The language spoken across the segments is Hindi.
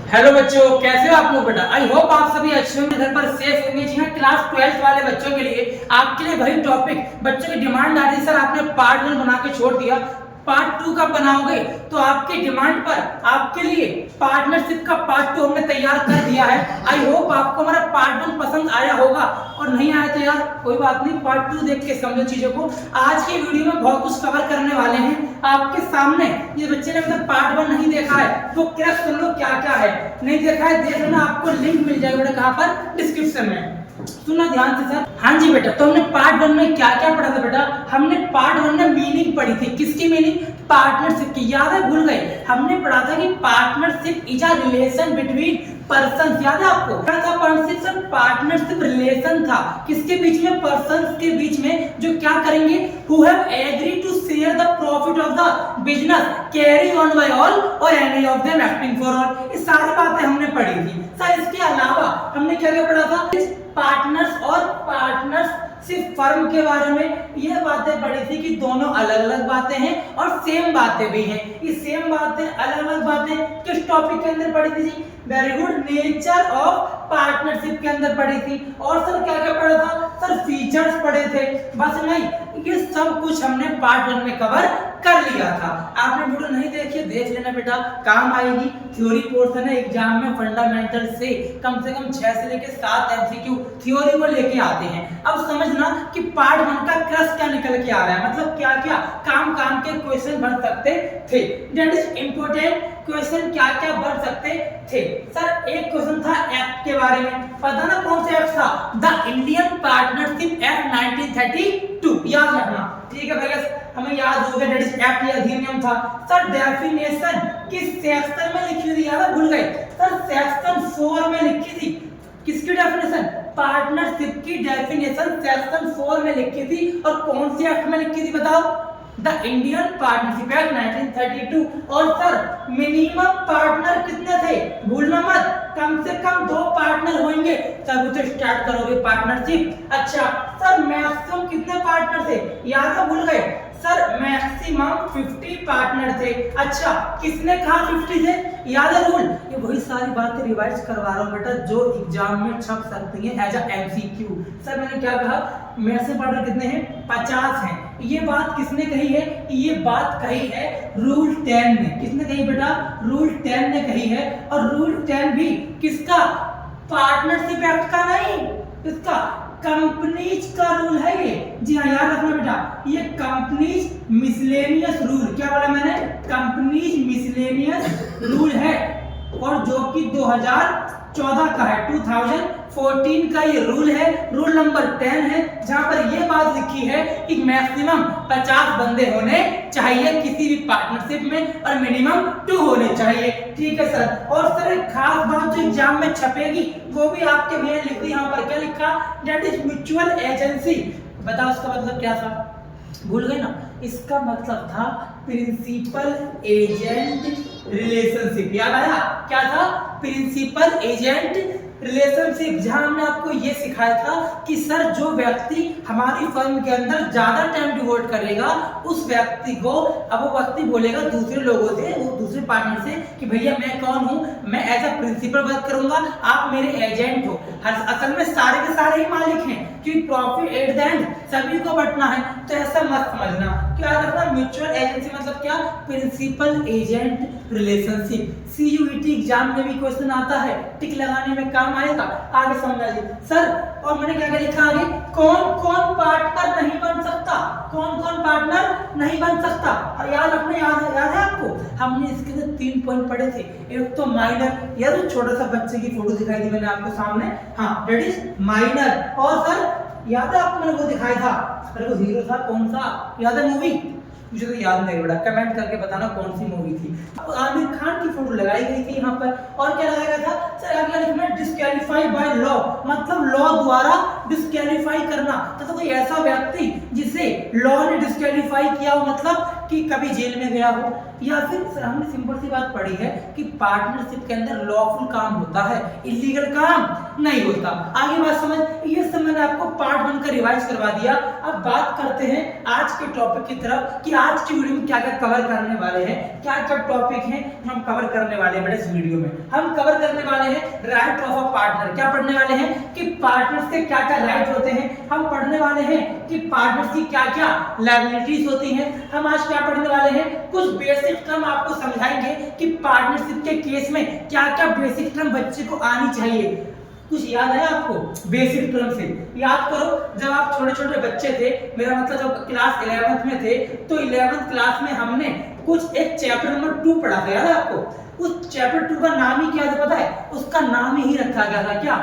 हेलो बच्चों, कैसे हो आप लोग बेटा। आई होप आप सभी अच्छे होंगे, घर पर सेफ होंगे। जी हाँ, क्लास 12 वाले बच्चों के लिए आपके लिए वही टॉपिक बच्चों की डिमांड आ रही है। सर आपने पार्ट 1 बना के छोड़ दिया, पार्ट 2 का बनाओगे तो आपकी डिमांड पर आपके लिए पार्टनरशिप का पार्ट 2 हमने तैयार कर दिया है। आई होप आपको हमारा पार्ट 1 पसंद आया होगा, और नहीं आया तो यार कोई बात नहीं, पार्ट 2 देख के समझो चीजों को। आज की वीडियो में बहुत कुछ कवर करने वाले हैं आपके सामने। ये बच्चे ने मतलब पार्ट 1 नहीं देखा है तो क्या सुन लो क्या क्या है। नहीं देखा है देख लेना, आपको लिंक मिल जाएगा बेटा कहाँ पर, डिस्क्रिप्शन में। सुना ध्यान से सर। हाँ जी बेटा, तो हमने पार्ट 1 में क्या क्या पढ़ा था बेटा। हमने पार्ट 1 में मीनिंग पढ़ी थी। किसकी मीनिंग? पार्टनरशिप की। याद है? भूल गए? हमने पढ़ा था कि partnership is a relation between person. याद है आपको? क्या था पार्टनरशिप? सर पार्टनरशिप रिलेशन था किसके बीच में? पर्सन्स के बीच में, जो क्या करेंगे, who have agree to share the profit of the business carry on by all or any of them acting for all. ये सारी बातें हमने पढ़ी थी। सर इसके अलावा हमने क्या क्या पढ़ा था? पार्टनर्स और पार्टनर्स सिर्फ फर्म के बारे में ये बातें पढ़ी थी कि दोनों अलग अलग बातें हैं और सेम बातें भी हैं। ये सेम बातें, अलग अलग बातें किस टॉपिक के अंदर पढ़ी थी जी? Very good, nature of partnership के अंदर पढ़ी थी। और सर क्या क्या पढ़ा था? सर फीचर्स पढ़े थे। बस नहीं, ये सब कुछ हमने पार्ट 1 में कवर कर लिया था। आपने वीडियो नहीं देखी, देख लेना बेटा, काम आएगी। थ्योरी पोर्शन है, एग्जाम में फंडामेंटल से कम 6 से लेके 7 एमसीक्यू थ्योरी को लेके आते हैं। अब समझना कि पार्ट 1 का क्रश क्या निकल के आ रहा है, मतलब क्या क्या काम के क्वेश्चन बन सकते थे। दैट इज इंपॉर्टेंट क्वेश्चन, क्या क्या बन सकते थे। सर एक क्वेश्चन था एक्ट के बारे में, पता ना कौन सा एक्ट था? The Indian partnership act 1932। याद रखना, ठीक है भैया, हमें याद हो गया। दैट इज एक्ट या अधिनियम था। सर डेफिनेशन किस सेक्शन में लिखी थी? याद है? भूल गए? सर सेक्शन 4 में लिखी थी। किसकी डेफिनेशन? पार्टनरशिप की डेफिनेशन सेक्शन 4 में लिखी थी। और कौन सी एक्ट में लिखी थी बताओ? The Indian partnership act 1932। और सर मिनिमम पार्टनर कितने थे? भूलना मत, कम से कम 2 पार्टनर होंगे तब तो स्टार्ट करोगे पार्टनरशिप। अच्छा सर मैक्सिमम कितने पार्टनर थे? याद है? भूल गए? सर मैक्सिमम 50 पार्टनर थे। अच्छा किसने कहा 50 थे? याद है रूल? ये वही सारी बातें रिवाइज करवा रहा हूं बेटा जो एग्जाम में छप सकती हैं एज अ एमसीक्यू। सर मैंने क्या कहा? मैक्सिमम पार्टनर कितने हैं? 50 हैं। ये बात किसने कही है? ये बात कही है रूल 10 ने। किसने कही बेटा? रूल 10 ने कही है। और रूल 10 भी किसका? पार्टनरशिप एक्ट का नहीं, किसका? कंपनीज का रूल है ये। जी हाँ, याद रखना बेटा, ये कंपनीज मिसलेनियस रूल। क्या बोला मैंने? कंपनीज मिसलेनियस रूल है, और जो कि 2014 का है, 2014 का ये रूल है। रूल नंबर 10 है, जहां पर ये बात लिखी है कि मैक्सिमम 50 बंदे होने चाहिए किसी भी पार्टनरशिप में, और मिनिमम 2 होने चाहिए। ठीक है सर। और सर एक खास बात जो एग्जाम में छपेगी वो भी आपके भैया लिख दी। यहाँ पर क्या लिखा? That is mutual agency. बताओ उसका मतलब क्या था? भूल गए ना? इसका मतलब था प्रिंसिपल एजेंट रिलेशनशिप। याद आया? क्या था? Principal agent relationship. जहां हमने आपको ये सिखाया था कि सर जो व्यक्ति हमारी फर्म के अंदर ज्यादा टाइम डिवोट करेगा उस व्यक्ति को, अब वो व्यक्ति बोलेगा दूसरे लोगों से, वो दूसरे पार्टनर से कि भैया मैं कौन हूं, मैं एज अ प्रिंसिपल वर्क करूंगा, आप मेरे एजेंट हो। असल में सारे के सारे ही मालिक हैं, क्योंकि प्रॉफिट एट द एंड सभी को बंटना है। तो ऐसा मत समझना। क्या रखना? म्यूचुअल एजेंसी मतलब क्या? Principal agent relationship. CUET exam में भी क्वेश्चन आता है, टिक लगाने में काम आएगा। आगे समझा जी सर। और मैंने क्या क्या लिखा आगे? कौन कौन पार्टनर नहीं बन सकता? कौन कौन पार्टनर नहीं बन सकता? और याद रखना, याद है आपको? हमने इसके अंदर 3 पॉइंट पढ़े थे। एक तो माइनर, यार वो छोटा सा बच्चे की फोटो दिखाई थी मैंने आपको सामने, हाँ दैट इज माइनर। और सर याद है आपको मैंने वो दिखाया था, अरे वो हीरो था कौन सा? याद है मूवी? मुझे तो याद नहीं बेटा, कमेंट करके बताना कौन सी मूवी थी। आमिर खान की फोटो लगाई गई थी यहाँ पर। और क्या लगाया गया था? सर अगला लिखना डिस्क्वालीफाई बाय लॉ, मतलब लॉ द्वारा डिस्क्वालीफाई करना। तो कोई ऐसा व्यक्ति जिसे लॉ ने डिस्क्वालीफाई किया हो, मतलब कि कभी जेल में गया हो, या फिर सर हमने सिंपल सी बात पढ़ी है कि पार्टनरशिप के अंदर लॉफुल काम होता है, इलीगल काम नहीं होता। आगे बात समझ, ये सब मैंने आपको पार्ट 1 का रिवाइज करवा दिया। अब बात करते हैं आज के टॉपिक की तरफ कि आज की वीडियो में क्या क्या कवर करने वाले हैं, क्या क्या टॉपिक हैं हम कवर करने वाले हैं बेटा। इस वीडियो में हम कवर करने वाले हैं राइट ऑफ अ पार्टनर। क्या पढ़ने वाले हैं कि पार्टनर से क्या क्या राइट होते हैं। हम पढ़ने वाले हैं कि पार्टनर की क्या क्या लायबिलिटीज होती हैं। हम आज क्या पढ़ने वाले हैं, कुछ बेसिक टर्म आपको समझाएंगे कि पार्टनरशिप के केस में क्या क्या बेसिक टर्म बच्चे को आनी चाहिए। कुछ याद है आपको बेसिक टर्म से? याद करो, जब आप छोटे छोटे बच्चे थे, मेरा मतलब जब क्लास 11th में थे, तो 11th क्लास में हमने कुछ एक चैप्टर नंबर 2 पढ़ा था, याद है आपको? उस चैप्टर 2 का नाम ही क्या था पता है? उसका नाम ही रखा गया था क्या?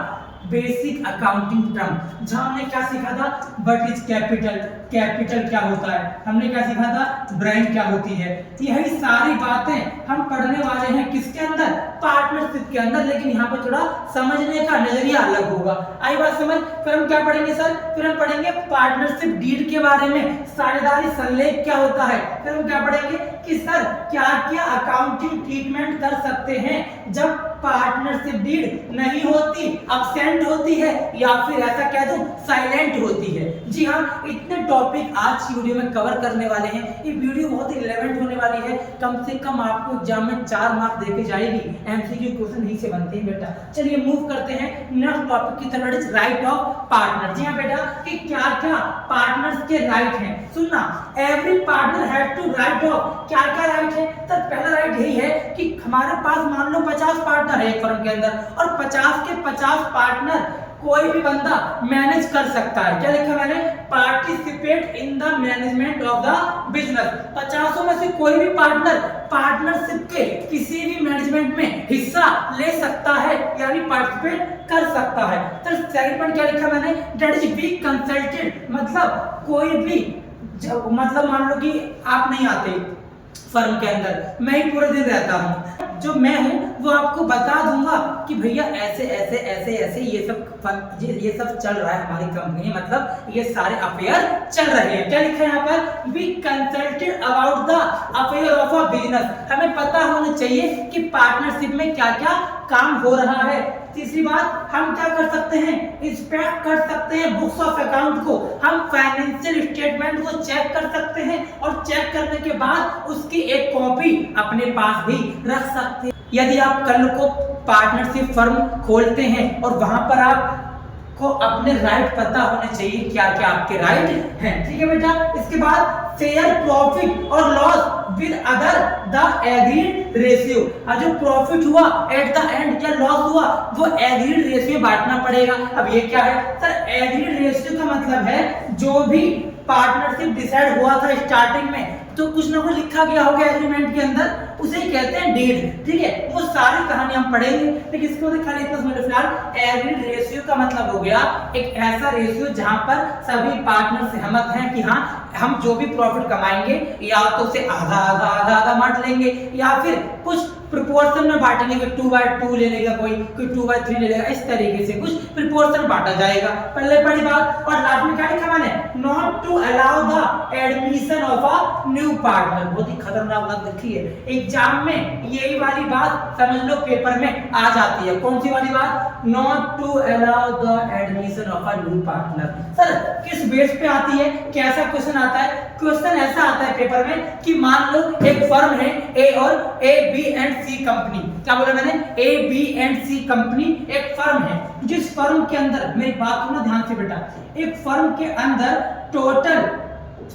Basic accounting term. जहां हमने क्या सीखा था, व्हाट इज कैपिटल, कैपिटल क्या होता है, हमने क्या सीखा था, ब्रांड क्या होती है। यही सारी बातें हम पढ़ने वाले हैं किसके अंदर, पार्टनरशिप के अंदर। लेकिन यहाँ पर थोड़ा समझने का नजरिया अलग होगा। आई बात समझ? फिर हम क्या पढ़ेंगे सर? फिर हम पढ़ेंगे पार्टनरशिप डीड के बारे में, साझेदारी संलेख क्या होता है। फिर हम क्या पढ़ेंगे कि सर क्या क्या अकाउंटिंग ट्रीटमेंट कर सकते हैं जब पार्टनरशिप डीड नहीं होती, अब्सेंट होती है, या फिर ऐसा कह दूं साइलेंट होती है। जी हाँ, इतने टॉपिक आज की वीडियो में कवर करने वाले हैं। ये वीडियो बहुत ही रिलेवेंट होने वाली है। कम से कम आपको एग्जाम में 4 मार्क्स देके जाएगी। एमसीक्यू क्वेश्चन यही से बनते हैं बेटा। चलिए मूव करते हैं नेक्स्ट टॉपिक की तरफ, इज राइट ऑफ पार्टनर। जी हाँ बेटा, कि क्या क्या पार्टनर्स के राइट हैं। सुनना, every partner have to right of, क्या क्या राइट है? तो पहला राइट यही है कि हमारे पास मान लो 50 पार्टनर है एक फर्म के अंदर, और 50 के 50 पार्टनर कोई भी बंदा मैनेज कर सकता है। क्या लिखा मैंने? Participate in the management of the business. 50 में से कोई भी पार्टनर पार्टनरशिप के किसी भी मैनेजमेंट में हिस्सा ले सकता है, यानी पार्टिसिपेट कर सकता है। तो सेकंड पॉइंट क्या लिखा मैंने? दैट इज बी कंसल्टेड, मतलब कोई भी, मतलब मान लो कि आप नहीं आते फर्म के अंदर, मैं ही पूरे दिन रहता हूँ, जो मैं हूँ वो आपको बता दूंगा कि भैया ऐसे ऐसे ऐसे ऐसे ये सब चल रहा है हमारी कंपनी में, मतलब ये सारे अफेयर चल रहे हैं। क्या लिखा है यहाँ पर? B consulted about the affair of a business. हमें पता होना चाहिए कि पार्टनरशिप में क्या क्या काम हो रहा है। तीसरी बात, हम क्या कर सकते हैं? इंस्पेक्ट कर सकते हैं बुक्स ऑफ अकाउंट को। हम फाइनेंशियल स्टेटमेंट को चेक कर सकते हैं, और चेक करने के बाद उसकी एक कॉपी अपने पास भी रख सकते हैं। यदि आप कल को पार्टनरशिप फर्म खोलते हैं और वहां पर आप को अपने राइट पता होने चाहिए, क्या क्या आपके राइट हैं। ठीक है बेटा। इसके बाद शेयर प्रॉफिट और loss with other the agreed ratio. और जो प्रॉफिट हुआ एट द एंड, क्या लॉस हुआ, वो एग्रीड रेशियो बांटना पड़ेगा। अब ये क्या है सर? एग्रीड रेशियो का मतलब है जो भी पार्टनरशिप डिसाइड हुआ था स्टार्टिंग में, तो कुछ ना कुछ लिखा गया होगा एग्रीमेंट के अंदर, उसे कहते हैं डीड। ठीक है, वो सारी कहानी हम पढ़ेंगे, लेकिन इसको खाली इतना समझ लो फिलहाल। एग्रीड रेशियो का मतलब हो गया एक ऐसा रेशियो जहां पर सभी पार्टनर सहमत हैं कि हाँ हम जो भी प्रॉफिट कमाएंगे या तो उसे आधा आधा आधा आधा बांट लेंगे, या फिर कुछ प्रोपोर्शन में बांटेंगे, कोई 2/2 ले लेगा, कोई 2/3 ले लेगा। इस तरीके से कुछ प्रोपोर्शन बांटा जाएगा। पहले पहली बात। और लास्ट में क्या लिखा मैंने? Not to allow the admission of a new partner. बहुत ही खतरनाक बात लिखी है एग्जाम में, यही वाली बात समझ लो पेपर में आ जाती है। कौन सी वाली बात? Not to allow the admission of a new partner. Sir किस बेस पे आती है, कैसा क्वेश्चन आता है? क्वेश्चन ऐसा आता है पेपर में कि मान लो एक फर्म है ए और A B and C company. क्या बोला मैंने? A B and C company एक फर्म है, जिस फर्म के अंदर, मेरी बात सुनो ध्यान से बेटा, एक फर्म के अंदर टोटल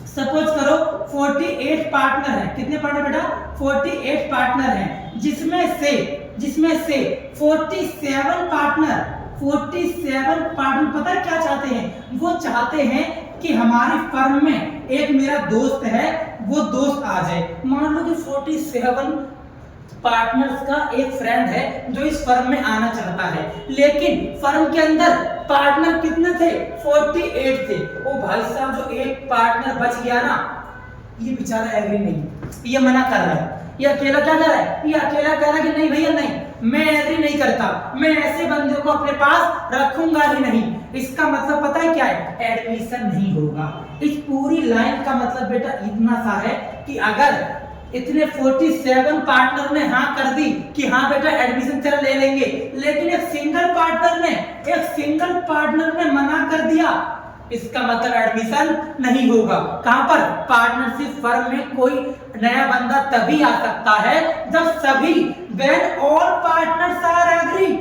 सपोज करो 48 पार्टनर हैं। कितने पार्टनर बेटा? 48 पार्टनर हैं, जिसमें से 47 पार्टनर पता है क्या चाहते हैं? वो चाहते हैं कि हमारी फर्म में एक मेरा दोस्त है, वो दोस्त आ जाए। मान लो कि 47 पार्टनर्स का एक फ्रेंड है जो इस फर्म में आना चाहता है, लेकिन फर्म के अंदर पार्टनर कितने थे? 48 थे। ओ भाई साहब, जो एक पार्टनर बच गया ना, ये बेचारा एग्री नहीं, ये मना कर रहा है। ये अकेला क्या कर रहा है? ये अकेला कह रहा है कि नहीं भैया नहीं, मैं एग्री नहीं करता, मैं ऐसे बंदे को अपने पास रखूंगा ही नहीं। इसका मतलब पता है क्या है? एडमिशन नहीं होगा। इस पूरी लाइन का मतलब बेटा इतना सा है कि अगर इतने 47 पार्टनर ने हाँ कर दी कि हाँ बेटा एडमिशन तेरा ले लेंगे, लेकिन एक सिंगल पार्टनर ने मना कर दिया, इसका मतलब एडमिशन नहीं होगा। कहां पर? पार्टनरशिप फर्म में कोई नया बंदा तभी आ सकता है जब सभी when all partners are agree,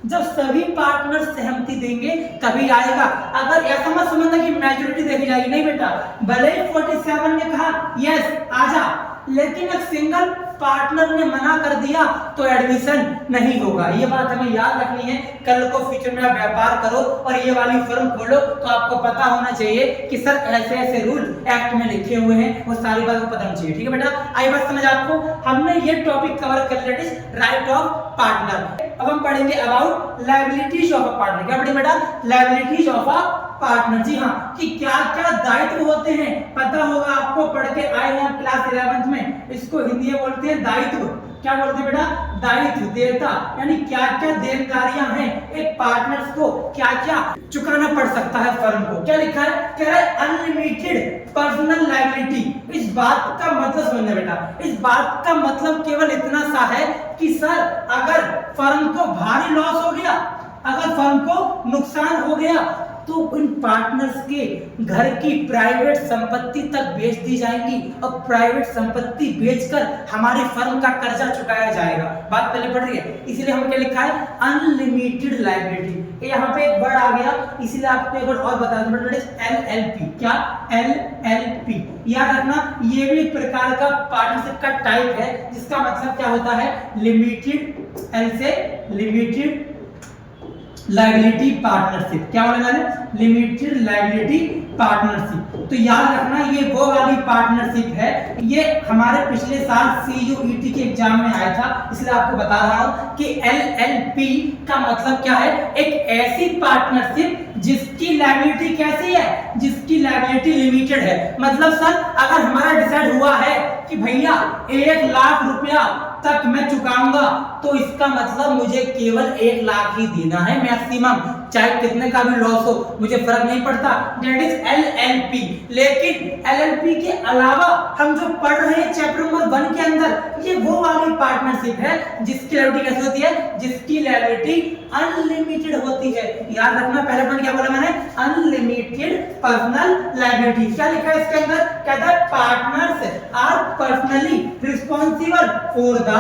जब सभी पार्टनर सहमति देंगे तभी आएगा। अगर ऐसा मत समझना कि मेजॉरिटी देखी जाएगी, नहीं बेटा। भले ही 47 ने कहा यस आजा, लेकिन एक सिंगल पार्टनर ने मना कर दिया तो एडमिशन नहीं होगा। ये बात हमें याद रखनी है। कल को फ्यूचर में आप व्यापार करो और ये वाली फर्म खोलो तो आपको पता होना चाहिए कि सर ऐसे ऐसे रूल एक्ट में लिखे हुए हैं, वो सारी बात को पता होनी चाहिए। ठीक है बेटा, आई बात समझ आपको। हमने ये टॉपिक कवर कर लिया, राइट ऑफ पार्टनर। अब हम पढ़ेंगे about liabilities of a partner. क्या पढ़ेंगे बेटा? Liabilities of a partner. जी हाँ, कि क्या क्या दायित्व होते हैं, पता होगा आपको, पढ़ के आए हैं क्लास 11th में। इसको हिंदी में बोलते हैं दायित्व। क्या बोलते हैं बेटा? दायित्व, देयता, यानी क्या क्या देनदारियां हैं एक पार्टनर्स को, क्या क्या चुकाना पड़ सकता है फर्म को। क्या लिखा है? कह रहा है अनलिमिटेड पर्सनल लायबिलिटी। इस बात का मतलब समझना बेटा, इस बात का मतलब केवल इतना सा है कि सर अगर फर्म को भारी लॉस हो गया, अगर फर्म को नुकसान हो गया, तो उन पार्टनर्स के घर की प्राइवेट संपत्ति तक बेच दी जाएगी और प्राइवेट संपत्ति बेचकर हमारी फर्म का कर्जा चुकाया जाएगा। बात पहले पढ़ रही है, इसीलिए हम क्या लिखा है? Unlimited liability. यहाँ पे एक वर्ड आ गया, इसीलिए आपको एक वर्ड और बता दूं, LLP। क्या? LLP याद रखना। ये भी एक प्रकार का पार्टनरशिप का टाइप है, जिसका मतलब क्या होता है? लिमिटेड, L से लिमिटेड लायबिलिटी पार्टनरशिप। क्या बोला मैंने? Limited liability partnership. तो याद रखना ये वो वाली पार्टनरशिप है। ये हमारे पिछले साल CUET के एग्जाम में आया था, इसलिए आपको बता रहा हूं कि LLP का मतलब क्या है? एक ऐसी पार्टनरशिप जिसकी लायबिलिटी कैसी है? जिसकी लायबिलिटी लिमिटेड है। मतलब सर अगर हमारा डिसाइड हुआ है कि भैया 1 लाख रुपया तक मैं चुकाऊंगा, तो इसका मतलब मुझे केवल 1 लाख ही देना है मैक्सिमम, चाहे कितने का भी लॉस हो मुझे फर्क नहीं पड़ता। That is LLP। लेकिन LLP के अलावा हम जो पढ़ रहे हैं चैप्टर नंबर 1 के अंदर, ये वो वाली पार्टनरशिप है जिसकी लायबिलिटी कैसी होती है? जिसकी लायबिलिटी अनलिमिटेड होती है। याद रखना, पहले पॉइंट क्या बोला मैंने? Unlimited personal liability. क्या लिखा है इसके अंदर? कहता है partners are personally responsible for the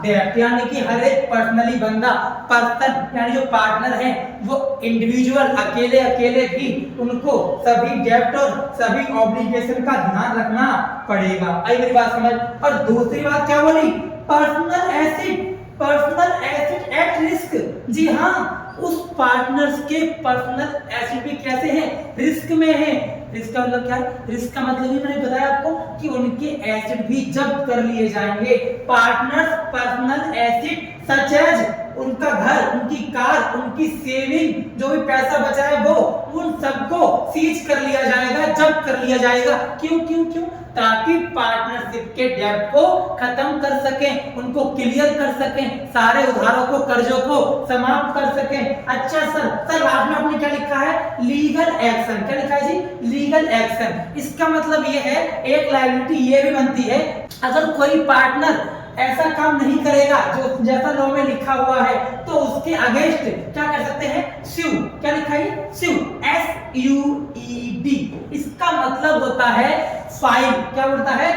debt, यानी कि हर एक पर्सनली बंदा, पर्सन यानी जो पार्टनर है वो इंडिविजुअल अकेले अकेले भी उनको सभी डेट और सभी ऑब्लिगेशन का ध्यान रखना पड़ेगा। आई मेरी बात समझ? और दूसरी बात क्या बोली? Personal asset, personal asset at risk. जी हाँ, उस पार्टनर्स के पर्सनल एसेट भी कैसे हैं? रिस्क में है। रिस्क का मतलब क्या है? रिस्क का मतलब ही मैंने बताया आपको कि उनके एसेट भी जब्त कर लिए जाएंगे। Partners personal asset such as उनका घर, उनकी कार, उनकी सेविंग, जो भी पैसा बचा है वो, उन सबको सीज कर लिया जाएगा, जब्त कर लिया जाएगा। क्यों क्यों क्यों? ताकि पार्टनरशिप के डेट को खत्म कर सकें, उनको क्लियर कर सकें, सारे उधारों को, कर्जों को समाप्त कर सकें। अच्छा सर लास्ट में आपने क्या लिखा है? Legal action. क्या लिखा है जी? Legal action. इसका मतलब ये है, एक लायबिलिटी ये भी बनती है, अगर कोई पार्टनर ऐसा काम नहीं करेगा जो जैसा लॉ में लिखा हुआ है, तो उसके अगेंस्ट क्या कर सकते हैं? स्यू। क्या लिखा है? स्यू, SUED। इसका मतलब होता है फाइल। क्या बोलता है?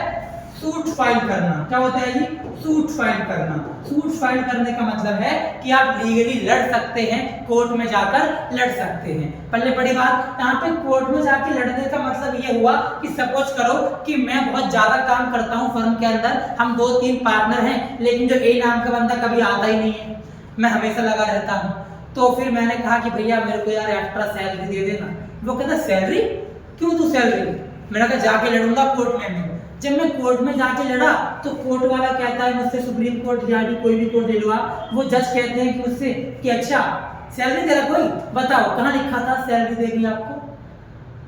सूट फाइल करना। क्या होता है जी? सूट फाइल करना। सूट फाइल करने का मतलब है कि आप लीगली लड़ सकते हैं, कोर्ट में जाकर लड़ सकते हैं। पहले बड़ी बात, यहाँ पे कोर्ट में जाके लड़ने का मतलब ये हुआ कि सपोज करो कि मैं बहुत ज्यादा काम करता हूँ फर्म के अंदर, हम 2-3 पार्टनर हैं, लेकिन जो A नाम का बंदा कभी आता ही नहीं है, मैं हमेशा लगा रहता हूँ। तो फिर मैंने कहा कि भैया मेरे को यार एक्स्ट्रा सैलरी दे देना। वो कहता सैलरी? क्यों तू सैलरी? मैंने कहा जाके लड़ूंगा कोर्ट में। जब मैं कोर्ट में जाके लड़ा तो कोर्ट वाला कहता है मुझसे, सुप्रीम कोर्ट या कोई भी कोर्ट ले लो आप, वो जज कहते हैं कि मुझसे कि अच्छा सैलरी दे रहा कोई, बताओ कहाँ लिखा था सैलरी देगी आपको?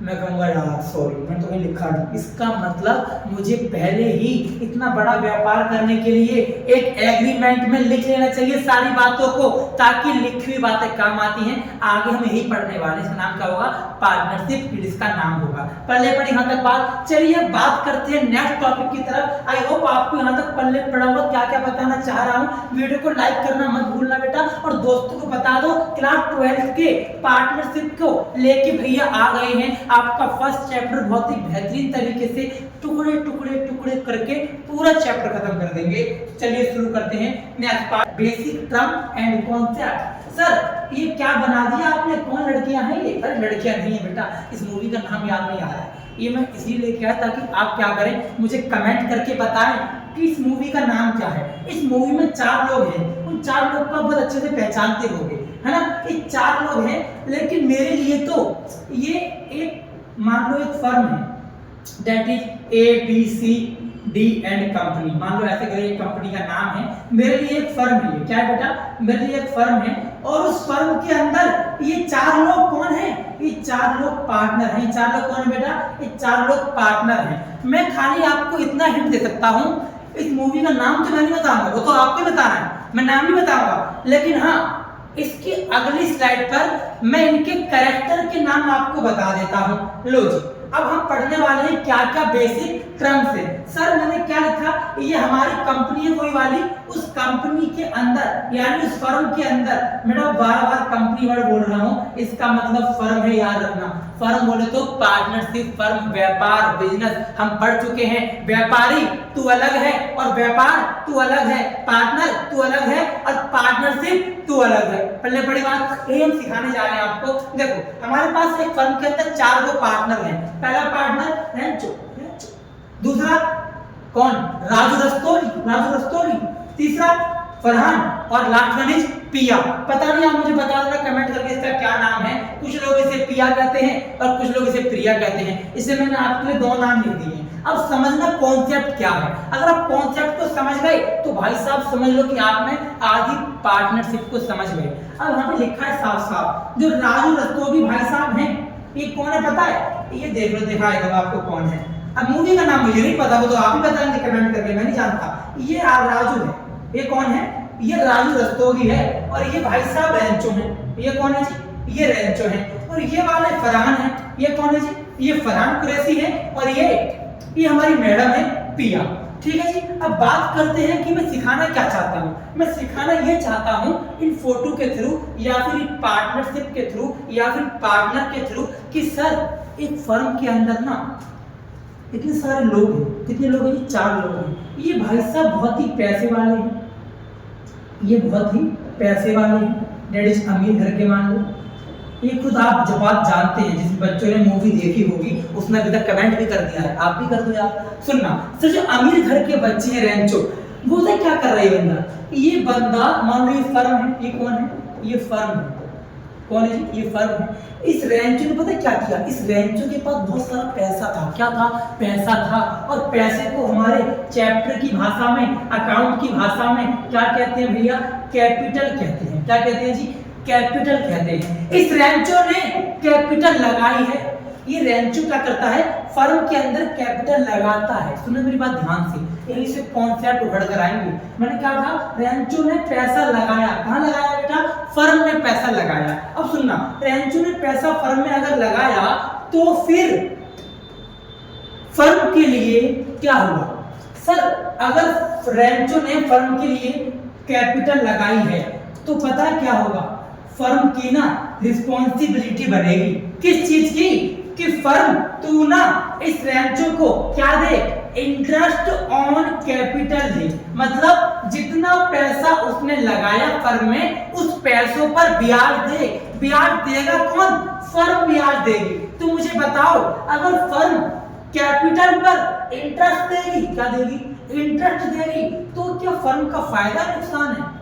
मैं कहूँगा यार सॉरी, मैं तो लिखा नहीं। इसका मतलब मुझे पहले ही इतना बड़ा व्यापार करने के लिए एक एग्रीमेंट में लिख लेना चाहिए सारी बातों को, ताकि लिखी हुई बातें काम आती हैं। आगे हम यही पढ़ने वाले, इसका नाम क्या होगा? पार्टनरशिप, फिर इसका नाम होगा। पल्ले पढ़ी यहाँ तक बात। चलिए बात करते हैं नेक्स्ट टॉपिक की तरफ। आई होप आपको यहाँ तक पल्ले पढ़ा हुआ क्या क्या बताना चाह रहा हूँ। वीडियो को लाइक करना मत भूलना बेटा, और दोस्तों को बता दो क्लास 12 के पार्टनरशिप को लेके भैया आ गए हैं। आपका फर्स्ट चैप्टर बहुत ही बेहतरीन तरीके से टुकड़े टुकड़े टुकड़े करके पूरा चैप्टर खत्म कर देंगे। चलिए शुरू करते हैं next part, basic term and concept. Sir ये क्या बना दिया आपने, कौन लड़कियां हैं ये? अरे लड़कियां नहीं है बेटा, इस मूवी का नाम याद नहीं आ रहा है। ये मैं इसलिए लेके आया ताकि आप क्या करें, मुझे कमेंट करके बताएं कि इस मूवी का नाम क्या है। इस मूवी में 4 लोग हैं, उन 4 लोग को बहुत अच्छे से पहचानते होंगे, है ना। ये 4 लोग हैं, लेकिन मेरे लिए तो ये एक मान लो एक फर्म है, that is ABC/D and company. मान लो ऐसे करें, एक कंपनी का नाम है, मेरे लिए एक फर्म है। क्या है बेटा? मेरे लिए एक फर्म है, और उस फर्म के अंदर ये 4 लोग कौन है? ये 4 लोग पार्टनर हैं। 4 लोग कौन है बेटा? ये 4 लोग पार्टनर हैं। मैं खाली आपको इतना हिंट दे सकता हूं, इस मूवी का नाम तो मैं नहीं बताऊंगा, वो तो आपको बताना है, मैं नाम नहीं बताऊंगा। लेकिन हाँ, इसकी अगली स्लाइड पर मैं इनके कैरेक्टर के नाम आपको बता देता हूं। लो जी, अब हम पढ़ने वाले हैं क्या क्या बेसिक टर्म्स है। सर मैंने क्या लिखा, ये हमारी कंपनी है कोई वाली, उस कंपनी के अंदर यानी उस फर्म के अंदर, मैं बार-बार कंपनी वर्ड बोल रहा हूं, इसका मतलब फर्म है, याद रखना। फर्म बोले तो पार्टनरशिप, फर्म, व्यापार, बिजनेस हम पढ़ चुके हैं। व्यापारी तू अलग है और व्यापार तू अलग है, पार्टनर तू अलग है और पार्टनरशिप तू अलग है। पहले बड़ी बात यही हम सिखाने जा रहे हैं आपको। देखो हमारे पास एक फर्म के अंदर 4 लोग पार्टनर हैं। पहला पार्टनर रेंचो, दूसरा कौन? राजू रस्तोगी, तीसरा फरहान और लास्ट वन इज पिया। पता नहीं, आप मुझे बता देना कमेंट करके इसका क्या नाम है। कुछ लोग इसे पिया कहते हैं और कुछ लोग इसे प्रिया कहते हैं। इसलिए मैंने आपके लिए 2 नाम लिख दिए हैं। अब समझना कॉन्सेप्ट क्या है। अगर आप कॉन्सेप्ट को समझ गए तो भाई साहब समझ लो कि आपने आधी पार्टनरशिप को समझ गए। अब यहाँ पे लिखा है साफ साफ, जो राजू रस्तोगी भाई साहब हैं, ये कौन है पता है? ये देख लो, दिखाएगा आपको कौन है। अब मूवी का नाम मुझे नहीं पता, वो तो आप ही बताएंगे कमेंट करके, मैं नहीं जानता। ये राजू है, ये कौन है? ये राजू रस्तोगी है, और ये भाई साहब रेंचो हैं। ये कौन है जी? ये रेंचो हैं। और ये वाले फरहान है, ये कौन है जी? ये फरहान कुरैशी है, और ये हमारी मैडम है पिया। ठीक है जी। अब बात करते हैं कि मैं सिखाना क्या चाहता हूँ। मैं सिखाना ये चाहता हूँ इन फोटो के थ्रू या फिर पार्टनरशिप के थ्रू या फिर पार्टनर के थ्रू कि सर एक फर्म के अंदर ना इतने सारे लोग हैं। कितने लोग हैं जी? 4 लोग हैं। ये भाई साहब बहुत ही पैसे वाले हैं, ये बहुत ही पैसे वाले हैं, डेट इज अमीर घर के मान लो। ये खुद आप जब आप जानते हैं, जिस बच्चों ने मूवी देखी होगी उसने अभी तक कमेंट भी कर दिया है, आप भी कर दो यार। सुनना सर, जो अमीर घर के बच्चे हैं रेंचो, वो तो क्या कर रहा है बंदा? ये बंदा मान लो ये फर्म है, ये कौन है? ये फर्म है। कौन है जी? ये फर्म है। इस रेंचो ने पता क्या किया? इस रेंचो के पास बहुत सारा पैसा था। क्या था? पैसा था। और पैसे को हमारे चैप्टर की भाषा में, अकाउंट की भाषा में क्या कहते हैं भैया? कैपिटल कहते हैं। क्या कहते हैं जी? कैपिटल कहते हैं। इस रेंचो ने कैपिटल लगाई है। ये रेंचो क्या करता है? फर्म के अंदर कैपिटल लगाता है। सुनो मेरी बात ध्यान से, यही से कॉन्सेप्ट उभर कर आएंगे। मैंने कहा था रेंचो ने पैसा लगाया। कहाँ लगाया बेटा? फर्म में पैसा लगाया। अब सुनना, रेंचो ने पैसा फर्म में अगर लगाया तो फिर फर्म के लिए क्या हुआ? सर अगर रेंचो ने फर्म के लिए कैपिटल लगाई है तो पता है क्या होगा? फर्म की ना रिस्पॉन्सिबिलिटी बनेगी। किस चीज की? कि फर्म तू ना इस रेंचो को क्या दे? इंटरेस्ट ऑन कैपिटल दे। मतलब जितना पैसा उसने लगाया फर्म में, उस पैसों पर ब्याज दे। ब्याज देगा कौन? फर्म ब्याज देगी। तो मुझे बताओ, अगर फर्म कैपिटल पर इंटरेस्ट देगी, क्या देगी? इंटरेस्ट देगी, तो क्या फर्म का फायदा नुकसान है?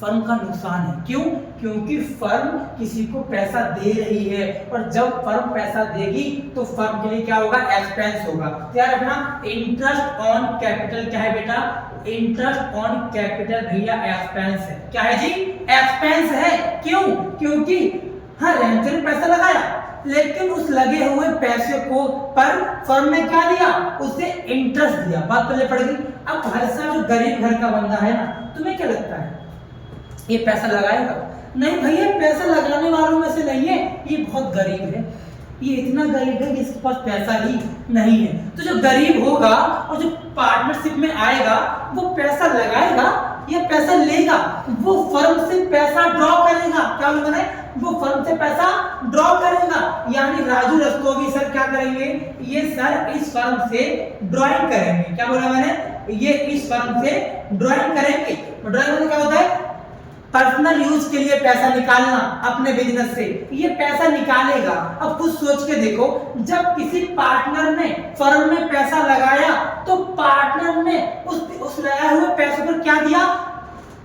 फर्म का नुकसान है। क्यों? क्योंकि फर्म किसी को पैसा दे रही है, और जब फर्म पैसा देगी तो फर्म के लिए क्या होगा? एक्सपेंस होगा। यार अपना इंटरेस्ट ऑन कैपिटल क्या है बेटा? इंटरेस्ट ऑन कैपिटल भैया एक्सपेंस है। क्या है जी? एक्सपेंस है। क्यों? क्योंकि हाँ रेंचो ने पैसा लगाया, लेकिन उस लगे हुए पैसे को पर फर्म में क्या दिया? उसे इंटरेस्ट दिया। बात पहले पड़ गई। अब भाई साहब जो गरीब घर का बंदा है ना, तुम्हें क्या लगता है ये पैसा लगाएगा? नहीं भैया, पैसा लगाने वालों में से नहीं है, ये बहुत गरीब है। ये इतना गरीब है कि इसके पास पैसा ही नहीं है। तो जो गरीब होगा और जो पार्टनरशिप में आएगा वो पैसा लगाएगा, ये पैसा लेगा, वो फर्म से पैसा ड्रॉ करेगा। क्या बोला मैंने? वो फर्म से पैसा ड्रॉ करेगा। यानी राजू रस्तोगी सर क्या करेंगे? ये सर इस फर्म से ड्राइंग करेंगे। क्या बोला मैंने? ये इस फर्म से ड्राइंग करेंगे। ड्राइंग में क्या होता है? पर्सनल यूज के लिए पैसा निकालना अपने बिजनेस से, ये पैसा निकालेगा। अब कुछ सोच के देखो, जब किसी पार्टनर ने फर्म में पैसा लगाया तो पार्टनर ने उस लगाए हुए पैसे पर क्या दिया?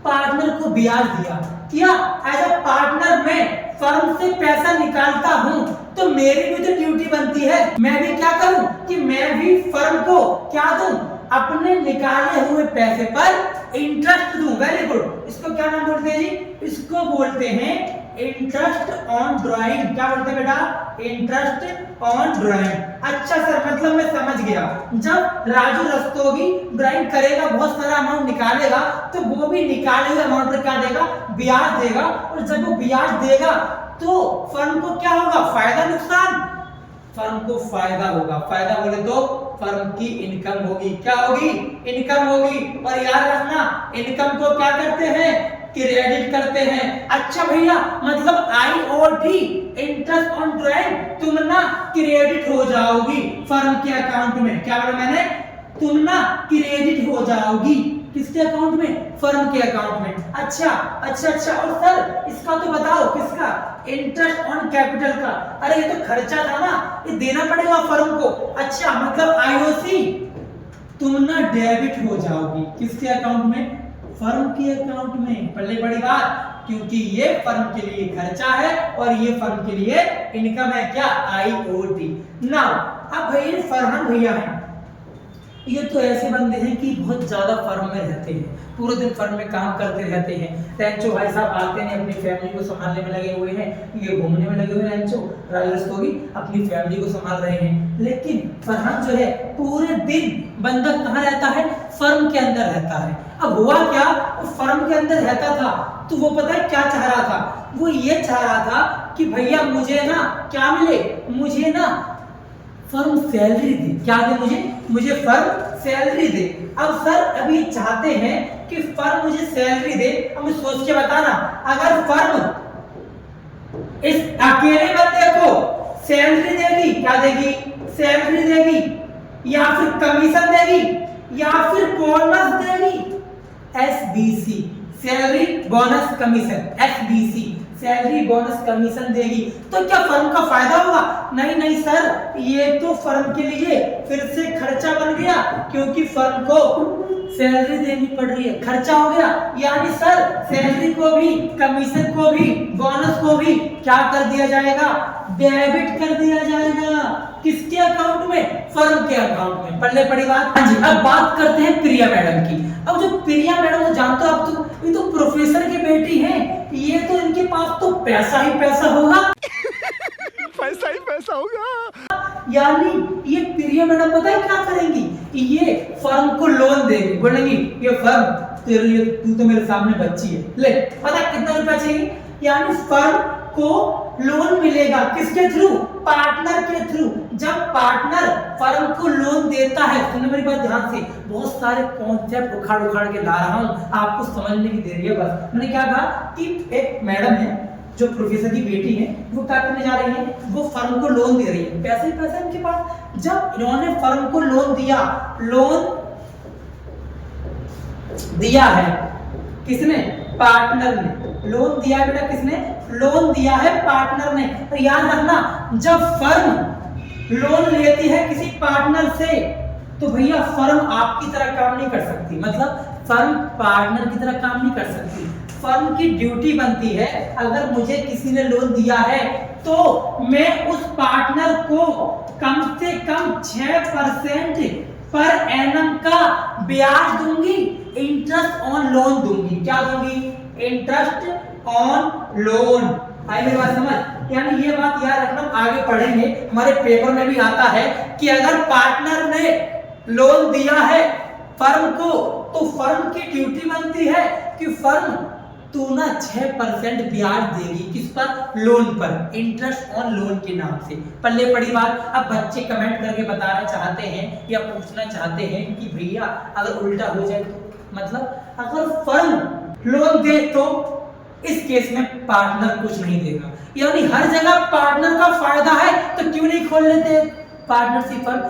पार्टनर को ब्याज दिया। क्या एज अ पार्टनर में फर्म से पैसा निकालता हूं तो मेरी भी तो ड्यूटी बनती है, मैं भी क्या करूं कि मैं भी फर्म को क्या दूं? अपने निकाले हुए पैसे पर इंटरेस्ट दूं। Very good. इसको क्या नाम बोलते हैं जी? इसको बोलते हैं इंटरेस्ट ऑन ड्राइंग। क्या बोलते हैं बेटा? Interest on drawing. अच्छा सर, मतलब मैं समझ गया। जब राजू रस्तोगी ड्राइंग करेगा, बहुत सारा अमाउंट निकालेगा, तो वो भी निकाले हुए अमाउंट पर क्या देगा? ब्याज देगा। और जब वो ब्याज देगा तो फर्म को क्या होगा? फायदा नुकसान? फर्म को फायदा होगा। फायदा बोले तो फर्म की इनकम होगी। क्या होगी? इनकम होगी। और याद रखना, इनकम को क्या करते हैं? क्रेडिट करते हैं। अच्छा भैया, मतलब आईओडी इंटरेस्ट ऑन ड्राइंग तुम ना क्रेडिट हो जाओगी फर्म के अकाउंट में। क्या बोला मैंने? तुम ना क्रेडिट हो जाओगी किसके अकाउंट में? फर्म के अकाउंट में। अच्छा अच्छा अच्छा। और सर इसका तो बताओ, किसका? इंटरेस्ट ऑन कैपिटल का। अरे ये तो खर्चा था ना, ये देना पड़ेगा फर्म को। अच्छा, मतलब आईओसी तुम ना डेबिट हो जाओगी किसके अकाउंट में? फर्म के अकाउंट में। पहले बड़ी बात, क्योंकि ये फर्म के लिए खर्चा है और ये फर्म के लिए इनकम है। क्या? आईओटी। नाउ अब भैया फरहान भैया हैं, ये तो ऐसे बंदे हैं कि बहुत ज्यादा फर्म में रहते हैं, पूरे दिन फर्म में काम करते रहते हैं। रैंचो भाई साहब आते हैं, अपनी फैमिली को संभालने में लगे हुए हैं, ये घूमने में लगे हुए हैं। रैंचो राजू रस्तोगी अपनी फैमिली को संभाल रहे हैं। लेकिन फरहान जो है पूरे दिन बंदा कहाँ रहता है? फर्म के अंदर रहता है। अब हुआ क्या? वो फर्म के अंदर रहता था तो वो पता है क्या चाह रहा था? वो ये चाह रहा था कि भैया मुझे ना क्या मिले? मुझे ना फर्म सैलरी दे। क्या दे? मुझे फर्म सैलरी दे। अब सर अभी चाहते हैं कि फर्म मुझे सैलरी दे। अब मुझे सोच के बताना, अगर फर्म इस अकेले बंदे को सैलरी देगी, क्या देगी? सैलरी देगी, या फिर कमीशन देगी, या फिर बोनस देगी? SBC, salary bonus commission. SBC, salary bonus commission देगी। तो क्या फर्म का फायदा होगा? नहीं नहीं सर, ये तो फर्म के लिए फिर से खर्चा बन गया, क्योंकि फर्म को सैलरी देनी पड़ रही है, खर्चा हो गया। यानी सर सैलरी को भी, कमीशन को भी, बोनस को भी क्या कर दिया जाएगा? डेबिट कर दिया जाएगा। किसके अकाउंट में? फर्म के अकाउंट में। पढ़ले पड़ी बात। हाँ जी, अब बात करते हैं प्रिया मैडम की। अब जो प्रिया मैडम को जानते हो आप, तो ये तो प्रोफेसर की बेटी है, ये तो इनके पास तो पैसा ही पैसा होगा। पैसा ही पैसा होगा। यानी ये प्रिया मैडम पता है क्या करेंगी? ये फर्म को लोन देंगी। बोलेंगी ये फर्म तेरे लिए, तू तो मेरे सामने बच्ची है, ले पता कितना रुपया चाहिए? यानी फर्म को लोन मिलेगा किसके थ्रू? पार्टनर के थ्रू। जब पार्टनर फर्म को लोन देता है, सुनिए मेरी बात ध्यान से, बहुत सारे कॉन्सेप्ट उखाड़ उखाड़ के ला रहा हूं, आपको समझने की देरी है बस। मैंने क्या कहा कि एक मैडम है जो प्रोफेसर की बेटी है, वो क्या करने जा रही है? वो फर्म को लोन दे रही है, पैसे पैसे इनके पास। जब इन्होंने फर्म को लोन दिया, लोन दिया है किसने? पार्टनर ने। लोन दिया है बेटा किसने? लोन दिया है पार्टनर ने। तो याद रखना, जब फर्म लोन लेती है किसी पार्टनर से, तो भैया फर्म आपकी तरह काम नहीं कर सकती। मतलब फर्म पार्टनर की तरह काम नहीं कर सकती। फर्म की ड्यूटी बनती है, अगर मुझे किसी ने लोन दिया है तो मैं उस पार्टनर को कम से कम 6% पर एनम का ब्याज दूंगी, इंटरेस्ट ऑन लोन दूंगी। क्या दूंगी? Interest on loan. आई मेरी बात समझ? यानी ये बात याद रखना, आगे पढ़ेंगे, हमारे पेपर में भी आता है कि अगर पार्टनर ने लोन दिया है फर्म को, तो फर्म की ड्यूटी बनती है कि फर्म तू ना 6% ब्याज देगी किस पर? लोन पर, इंटरेस्ट ऑन लोन के नाम से। पल्ले पड़ी बात। अब बच्चे कमेंट करके बताना चाहते हैं या पूछना चाहते हैं कि भैया अगर उल्टा हो जाए तो मतलब अगर फर्म लोन दे तो इस केस में पार्टनर कुछ नहीं देगा, यानी हर जगह पार्टनर का फायदा है तो क्यों नहीं खोल लेते पार्टनरशिप फर्म।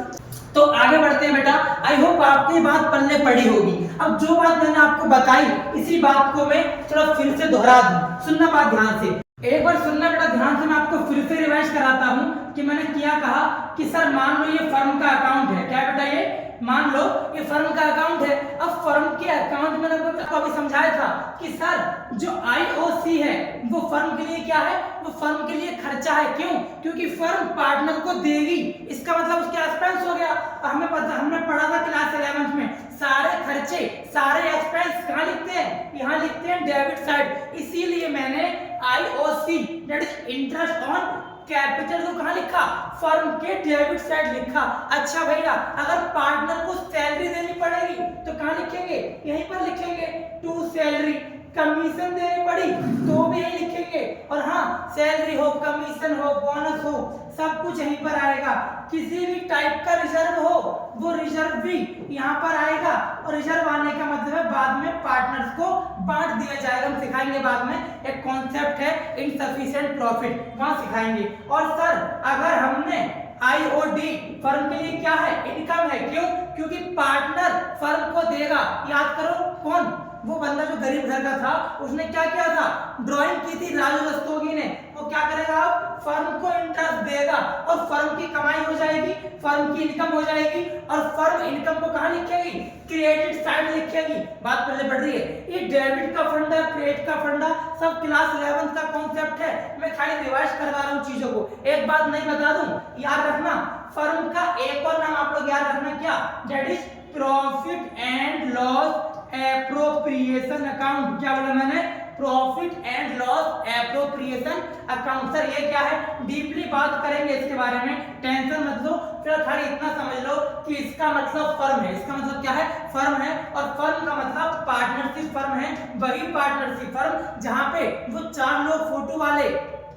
तो आगे बढ़ते हैं बेटा, आई होप आपको ये बात पल्ले पड़ी होगी। अब जो बात मैंने आपको बताई इसी बात को मैं थोड़ा फिर से दोहरा दूं, सुनना बात ध्यान से, एक बार सुनना बेटा ध्यान से, मैं आपको फिर से रिवाइज कराता हूं कि मैंने क्या कहा कि सर मान लो ये फर्म का अकाउंट है, क्या बेटा ये मान लो ये फर्म का अकाउंट है। अब फर्म के अकाउंट में आपको अभी समझाया था कि सर जो आईओसी है वो फर्म के लिए क्या है, वो फर्म के लिए खर्चा है। क्यों? क्योंकि फर्म पार्टनर को देगी, इसका मतलब उसके एक्सपेंस हो गया। हमने पढ़ा था क्लास 11 में, सारे खर्चे सारे एक्सपेंस कहाँ लिखते हैं, यहाँ लिखते हैं डेबिट साइड। इसीलिए मैंने IOC that is interest on capital को कहाँ लिखा, फर्म के डेबिट साइड लिखा। अच्छा भैया अगर पार्टनर को सैलरी देनी पड़ेगी तो कहाँ लिखेंगे, यहीं पर लिखेंगे टू सैलरी। कमीशन देनी पड़ी तो भी यही लिखेंगे, और हाँ सैलरी हो कमीशन हो बोनस हो सब कुछ यहीं पर आएगा। किसी भी टाइप का रिजर्व हो वो रिजर्व भी यहाँ पर आएगा, और रिजर्व आने का मतलब है बाद में पार्टनर्स को बांट दिया जाएगा। हम सिखाएंगे बाद में, एक कॉन्सेप्ट है इनसफिशिएंट प्रॉफिट, वहां सिखाएंगे। और सर अगर हमने आईओडी फर्म के लिए क्या है, इनकम है। क्यों? क्योंकि पार्टनर फर्म को देगा। याद करो कौन, वो बंदा जो गरीब घर का था, उसने क्या किया था, ड्राइंग की थी राजू रस्तोगी ने। वो क्या करेगा, फर्म को इंटरेस्ट देगा और फर्म की कमाई हो जाएगी, फर्म की इनकम हो जाएगी, और फर्म इनकम को कहां लिखेगी, क्रेडिट साइड लिखेगी। बात पहले बढ़ रही है। ये डेबिट का फंडा क्रेडिट का फंडा सब क्लास 11 का कॉन्सेप्ट है, मैं खाली रिवाइज करवा रहा हूं चीजों को। एक बात नहीं बता दूं, याद रखना फर्म का एक और नाम आप लोग याद रखना, क्या, that is profit and loss appropriation account. क्या बोला मैंने, profit and loss appropriation account. Sir ये क्या है, डीपली बात करेंगे इसके बारे में, टेंशन मत लो। फिर खाली इतना समझ लो कि इसका मतलब फर्म है, इसका मतलब क्या है, फर्म है, और फर्म का मतलब पार्टनरशिप फर्म है। वही पार्टनरशिप फर्म जहां पे वो 4 लोग फोटो वाले,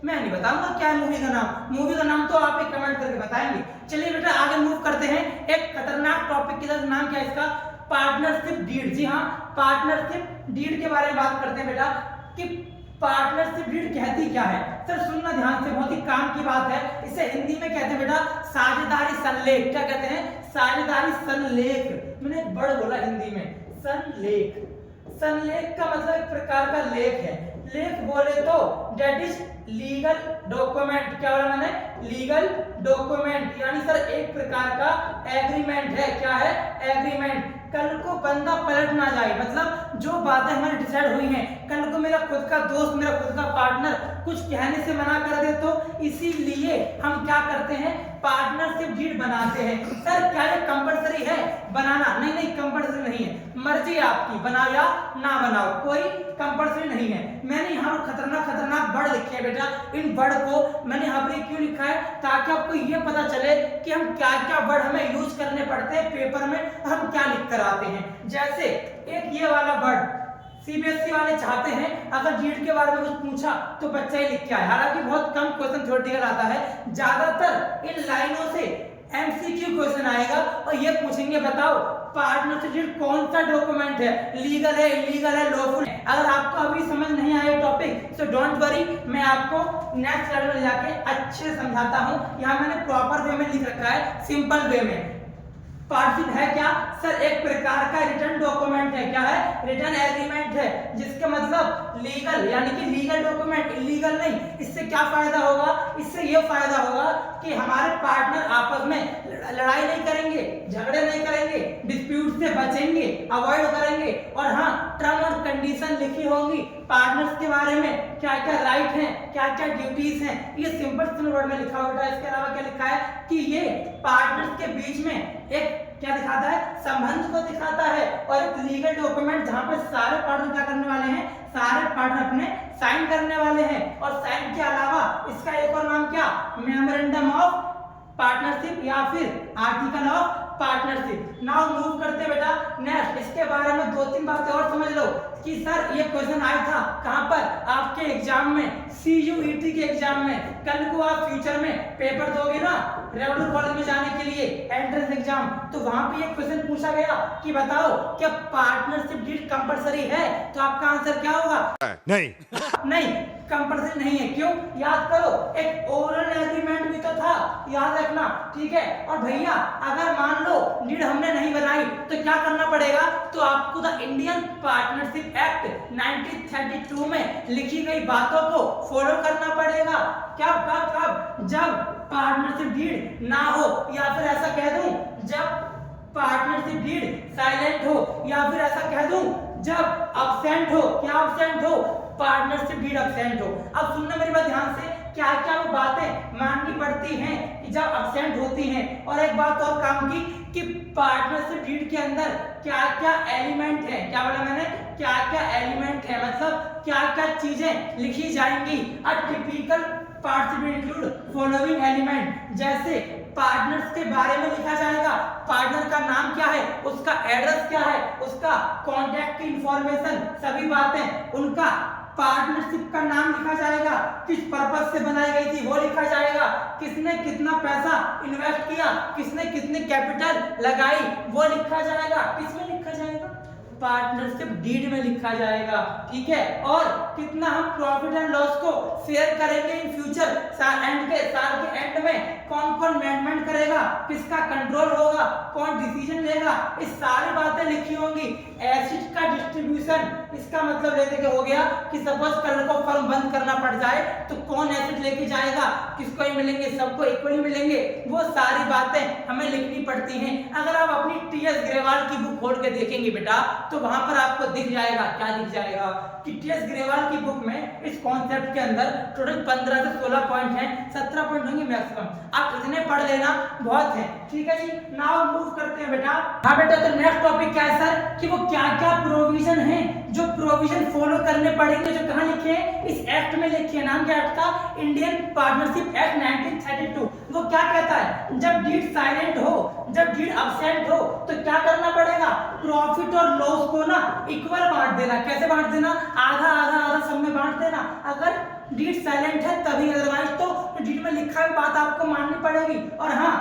मैं नहीं बताऊंगा क्या है मूवी का नाम, मूवी का नाम तो आप एक कमेंट करके बताएंगे। चलिए बेटा आगे मूव करते हैं एक खतरनाक टॉपिक की तरफ। नाम क्या है इसका, पार्टनरशिप डीड। जी हाँ, पार्टनरशिप डीड के बारे में बात करते हैं बेटा कि पार्टनरशिप डीड कहती क्या है। सर सुनना ध्यान से, बहुत ही काम की बात है। इसे हिंदी में कहते हैं बेटा साझेदारी संलेख। क्या कहते हैं, साझेदारी संलेख। मैंने एक वर्ड बोला हिंदी में, संलेख। संलेख का मतलब एक प्रकार का लेख है। लेख बोले तो डेट इज लीगल डॉक्यूमेंट। क्या बोला मैंने, लीगल डॉक्यूमेंट, यानी सर एक प्रकार का एग्रीमेंट है। क्या है, एग्रीमेंट। कल को बंदा पलट ना जाए, मतलब जो बातें हमारी डिसाइड हुई हैं, कल को मेरा खुद का दोस्त, मेरा खुद का पार्टनर कुछ कहने से मना कर दे तो इसीलिए हम क्या करते हैं, पार्टनरशिप डीड बनाते हैं। सर क्या ये कंपलसरी है बनाना? नहीं नहीं कंपलसरी नहीं है, मर्जी आपकी, बनाओ या ना बनाओ, कोई कंपलसरी नहीं है। मैंने यहाँ खतरनाक खतरनाक वर्ड लिखे हैं बेटा, इन वर्ड को मैंने यहाँ पर क्यों लिखा है, ताकि आपको ये पता चले कि हम क्या क्या वर्ड हमें यूज करने पड़ते हैं पेपर में, हम क्या लिख कर आते हैं। जैसे एक ये वाला वर्ड, सीबीएसई वाले चाहते हैं अगर डीड के बारे में कुछ पूछा तो बच्चा ही लिख के आए। हालांकि बहुत कम क्वेश्चन थ्योरेटिकल आता है, ज्यादातर इन लाइनों से एमसीक्यू क्वेश्चन आएगा और ये पूछेंगे बताओ पार्टनरशिप डीड कौन सा डॉक्यूमेंट है, लीगल है, इलीगल है, लॉफुल है। अगर आपको अभी समझ नहीं आया टॉपिक सो डोंट वरी, मैं आपको नेक्स्ट लेवल में जाके अच्छे से समझाता हूँ। यहाँ मैंने प्रॉपर वे में लिख रखा है, सिंपल वे में। पार्टनरशिप है क्या, सर एक प्रकार का रिटर्न डॉक्यूमेंट है। क्या है, रिटर्न एग्रीमेंट है, जिसके मतलब लीगल, यानी कि लीगल डॉक्यूमेंट, इलीगल नहीं। इससे क्या फायदा होगा, इससे ये फायदा होगा कि हमारे पार्टनर आपस में लड़ाई नहीं करेंगे, झगड़े नहीं करेंगे, डिस्प्यूट से बचेंगे, अवॉइड करेंगे। और हाँ, टर्म और कंडीशन लिखी होंगी पार्टनर्स के बारे में, क्या क्या राइट हैं, क्या क्या ड्यूटीज हैं, ये सिंपल वर्ड में लिखा होगा। इसके अलावा क्या लिखा है कि ये पार्टनर्स के बीच में एक क्या दिखाता है, संबंध को दिखाता है, और एक लीगल डॉक्यूमेंट जहां पे सारे पार्टनर क्या करने वाले हैं, सारे पार्टनर अपने साइन करने वाले हैं। और साइन के अलावा इसका एक और नाम क्या, मेमोरेंडम ऑफ पार्टनरशिप या फिर article of partnership. Now move करते बेटा नेक्स्ट, इसके बारे में 2-3 बातें और समझ लो कि सर ये क्वेश्चन आया था कहां पर, आपके एग्जाम में, CUET के एग्जाम में। कल को आप फ्यूचर में पेपर दोगे ना रेगुलर कॉलेज में जाने के लिए एंट्रेंस एग्जाम, तो वहां पे एक क्वेश्चन पूछा गया कि बताओ क्या पार्टनरशिप डीड कंपलसरी है, तो आपका आंसर क्या होगा? नहीं नहीं, कंपलसरी नहीं है। क्यों? याद करो, एक ओरल एग्रीमेंट भी तो था, याद रखना, ठीक है। और भैया अगर मान लो डीड हमने नहीं बनाई तो क्या करना पड़ेगा? तो आपको द इंडियन पार्टनरशिप एक्ट 1932 में लिखी गई बातों को फॉलो करना पड़ेगा। क्या? कब? जब पार्टनरशिप डीड ना हो, या फिर ऐसा कह दूं जब पार्टनरशिप डीड साइलेंट हो, या फिर ऐसा कह दूं जब अब्सेंट हो। क्या अब्सेंट हो? पार्टनरशिप डीड अब्सेंट हो। अब सुनना मेरी बात ध्यान से, क्या क्या वो बातें माननी पड़ती हैं कि जब अब्सेंट होती हैं। और एक बात और काम की कि पार्टनरशिप डीड के अंदर क्या क्या एलिमेंट है, क्या बोला मैंने, क्या क्या एलिमेंट है, मतलब क्या क्या चीजें लिखी जाएंगी। A typical partnership include following element, जैसे पार्टनर्स के बारे में लिखा जाएगा, पार्टनर का नाम क्या है, उसका एड्रेस क्या है, उसका कॉन्टैक्ट की इंफॉर्मेशन, सभी बातें, उनका पार्टनरशिप का नाम लिखा जाएगा, किस पर्पस से बनाई गई थी वो लिखा जाएगा, किसने कितना पैसा इन्वेस्ट किया, किसने कितनी कैपिटल लगाई वो लिखा जाएगा। किसमें लिखा जाएगा? पार्टनरशिप डीड में लिखा जाएगा, ठीक है। और कितना हम प्रॉफिट एंड लॉस को शेयर करेंगे इन फ्यूचर, साल के एंड में कौन कौन मैनेजमेंट करेगा, किसका कंट्रोल होगा, कौन डिसीजन लेगा, ये सारी बातें लिखी होंगी। एसेट का डिस्ट्रीब्यूशन, इसका मतलब लेते के हो गया कि सपोज कल को फर्म बंद करना पड़ जाए तो कौन एसेट लेके जाएगा, किसको ही मिलेंगे, सबको इक्वली मिलेंगे, वो सारी बातें हमें लिखनी पड़ती हैं। अगर आप अपनी टीएस ग्रेवाल की बुक खोल के देखेंगे बेटा, तो वहां पर आपको दिख जाएगा, क्या दिख जाएगा कि टीएस ग्रेवाल की बुक में इस कॉन्सेप्ट के अंदर टोटल 15 से 16 पॉइंट हैं, 17 पॉइंट होंगे मैक्सिमम। आप इतने पढ़ लेना, बहुत है, ठीक है जी। नाउ मूव करते हैं बेटा। हाँ बेटा, तो नेक्स्ट टॉपिक क्या है सर कि वो क्या क्या प्रोविजन है जो प्रोविजन फॉलो करने पड़ेंगे, जो कहां लिखे हैं? इस एक्ट में लिखे हैं। नाम क्या एक्ट था? Indian partnership act 1932। वो क्या कहता है? जब डीड साइलेंट हो, जब डीड अब्सेंट हो, तो क्या करना पड़ेगा? प्रॉफिट और लॉस को ना इक्वल बांट देना। कैसे बांट देना? आधा आधा आधा सब में बांट देना। अगर डीड साइलेंट है तभी, अदरवाइज तो डीड में लिखा है बात आपको माननी पड़ेगी। और हाँ,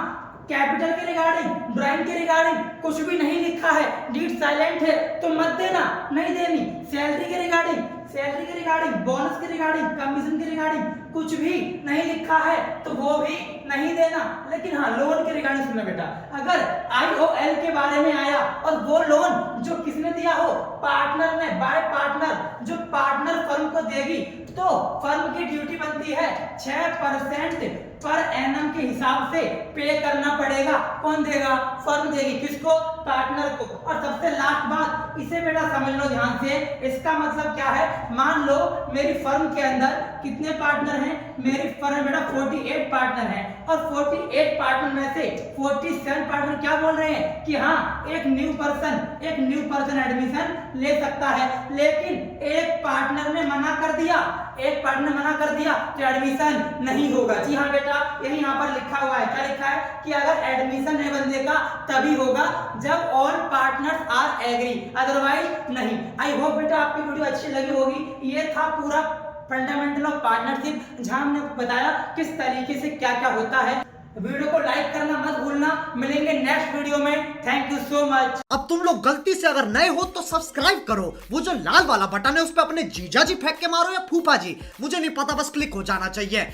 कैपिटल के रिगार्डिंग, ड्राइंग के रिगार्डिंग कुछ भी नहीं लिखा है, डीड साइलेंट है तो मत देना, नहीं देनी। सैलरी के रिगार्डिंग, बोनस के रिगार्डिंग, कमीशन के रिगार्डिंग कुछ भी नहीं लिखा है तो वो भी नहीं देना। लेकिन हाँ, लोन के रिगार्डिंग सुनना बेटा, अगर आईओएल के बारे में आया और वो लोन जो किसने दिया हो? पार्टनर ने, बाय पार्टनर, जो पार्टनर फर्म को देगी, तो फर्म की ड्यूटी बनती है 6% पर एनम के हिसाब से पे करना पड़ेगा। कौन देगा? फर्म देगी। किसको? पार्टनर को। और सबसे लास्ट बात, इसे बेटा समझ लो ध्यान से, इसका मतलब क्या है? मान लो मेरी फर्म के अंदर कितने पार्टनर हैं? मेरी फर्म बेटा 48 पार्टनर हैं, और 48 पार्टनर में से 47 पार्टनर क्या बोल रहे हैं कि हाँ, एक न्यू पर्सन एडमिशन ले सकता है। लेकिन एक पार्टनर ने मना कर दिया, तो एडमिशन नहीं होगा। जी हाँ बेटा, यही यहाँ पर लिखा हुआ है। क्या लिखा है? कि अगर एडमिशन है बंदे का तभी होगा जब all partners are agree, otherwise नहीं। आई होप बेटा आपकी वीडियो अच्छी लगी होगी। ये था पूरा फंडामेंटल ऑफ पार्टनरशिप, जहां हमने बताया किस तरीके से क्या क्या होता है। वीडियो को लाइक करना मत भूलना। मिलेंगे नेक्स्ट वीडियो में। Thank you so much. अब तुम लोग गलती से अगर नए हो तो सब्सक्राइब करो, वो जो लाल वाला बटन है उस पर अपने जीजा जी फेंक के मारो या फूफा जी, मुझे नहीं पता, बस क्लिक हो जाना चाहिए।